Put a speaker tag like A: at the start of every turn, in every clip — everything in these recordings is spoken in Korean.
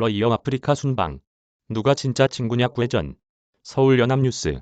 A: 러이엄 아프리카 순방. 누가 진짜 친구냐 구해전. 서울 연합뉴스.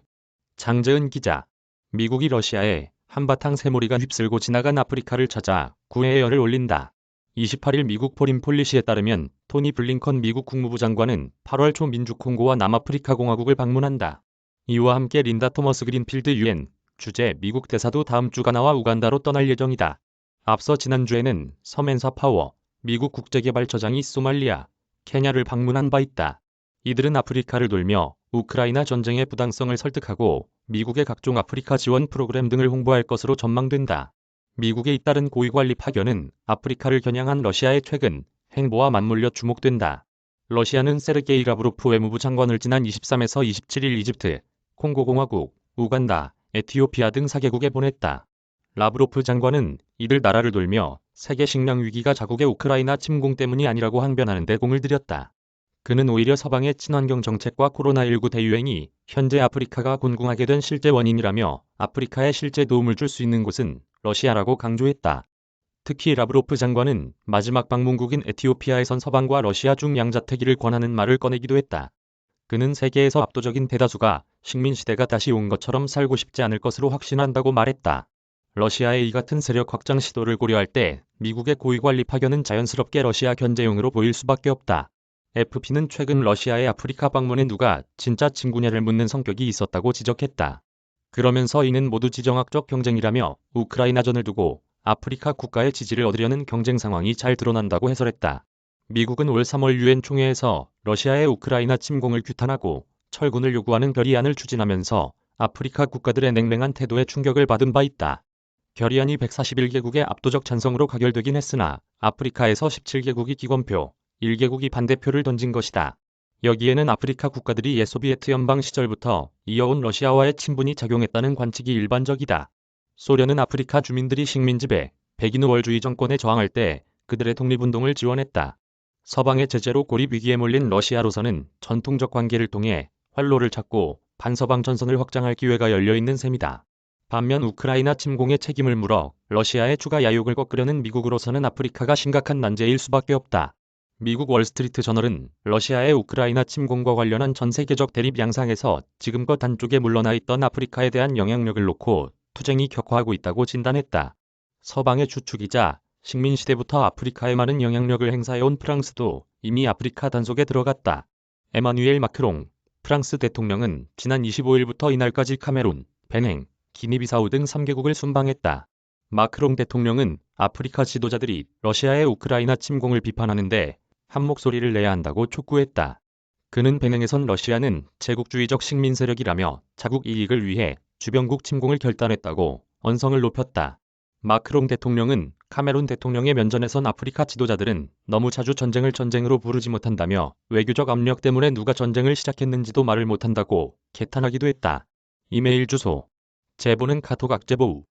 A: 장재은 기자. 미국이 러시아에 한바탕 새몰이가 휩쓸고 지나간 아프리카를 찾아 구애의 열을 올린다. 28일 미국 포린 폴리시에 따르면 토니 블링컨 미국 국무부 장관은 8월 초 민주콩고와 남아프리카 공화국을 방문한다. 이와 함께 린다 토머스 그린필드 유엔 주재 미국 대사도 다음 주 가나와 우간다로 떠날 예정이다. 앞서 지난주에는 서멘사 파워 미국 국제개발처장이 소말리아, 케냐를 방문한 바 있다. 이들은 아프리카를 돌며 우크라이나 전쟁의 부당성을 설득하고 미국의 각종 아프리카 지원 프로그램 등을 홍보할 것으로 전망된다. 미국에 잇따른 고위관리 파견은 아프리카를 겨냥한 러시아의 최근 행보와 맞물려 주목된다. 러시아는 세르게이 라브로프 외무부 장관을 지난 23에서 27일 이집트, 콩고공화국, 우간다, 에티오피아 등 4개국에 보냈다. 라브로프 장관은 이들 나라를 돌며 세계 식량 위기가 자국의 우크라이나 침공 때문이 아니라고 항변하는 데 공을 들였다. 그는 오히려 서방의 친환경 정책과 코로나19 대유행이 현재 아프리카가 곤궁하게 된 실제 원인이라며 아프리카에 실제 도움을 줄 수 있는 곳은 러시아라고 강조했다. 특히 라브로프 장관은 마지막 방문국인 에티오피아에선 서방과 러시아 중 양자택일을 권하는 말을 꺼내기도 했다. 그는 세계에서 압도적인 대다수가 식민시대가 다시 온 것처럼 살고 싶지 않을 것으로 확신한다고 말했다. 러시아의 이 같은 세력 확장 시도를 고려할 때 미국의 고위관리 파견은 자연스럽게 러시아 견제용으로 보일 수밖에 없다. FP는 최근 러시아의 아프리카 방문에 누가 진짜 친구냐를 묻는 성격이 있었다고 지적했다. 그러면서 이는 모두 지정학적 경쟁이라며 우크라이나전을 두고 아프리카 국가의 지지를 얻으려는 경쟁 상황이 잘 드러난다고 해설했다. 미국은 올 3월 유엔 총회에서 러시아의 우크라이나 침공을 규탄하고 철군을 요구하는 결의안을 추진하면서 아프리카 국가들의 냉랭한 태도에 충격을 받은 바 있다. 결의안이 141개국의 압도적 찬성으로 가결되긴 했으나 아프리카에서 17개국이 기권표, 1개국이 반대표를 던진 것이다. 여기에는 아프리카 국가들이 옛 소비에트 연방 시절부터 이어온 러시아와의 친분이 작용했다는 관측이 일반적이다. 소련은 아프리카 주민들이 식민지배, 백인 우월주의 정권에 저항할 때 그들의 독립운동을 지원했다. 서방의 제재로 고립 위기에 몰린 러시아로서는 전통적 관계를 통해 활로를 찾고 반서방 전선을 확장할 기회가 열려있는 셈이다. 반면 우크라이나 침공의 책임을 물어 러시아의 추가 야욕을 꺾으려는 미국으로서는 아프리카가 심각한 난제일 수밖에 없다. 미국 월스트리트 저널은 러시아의 우크라이나 침공과 관련한 전 세계적 대립 양상에서 지금껏 한쪽에 물러나 있던 아프리카에 대한 영향력을 놓고 투쟁이 격화하고 있다고 진단했다. 서방의 주축이자 식민시대부터 아프리카에 많은 영향력을 행사해온 프랑스도 이미 아프리카 단속에 들어갔다. 에마뉘엘 마크롱 프랑스 대통령은 지난 25일부터 이날까지 카메룬, 베냉, 기니비사우 등 3개국을 순방했다. 마크롱 대통령은 아프리카 지도자들이 러시아의 우크라이나 침공을 비판하는데 한 목소리를 내야 한다고 촉구했다. 그는 베냉에선 러시아는 제국주의적 식민 세력이라며 자국 이익을 위해 주변국 침공을 결단했다고 언성을 높였다. 마크롱 대통령은 카메룬 대통령의 면전에선 아프리카 지도자들은 너무 자주 전쟁을 전쟁으로 부르지 못한다며 외교적 압력 때문에 누가 전쟁을 시작했는지도 말을 못한다고 개탄하기도 했다. 이메일 주소. 제보는 카톡 악제보우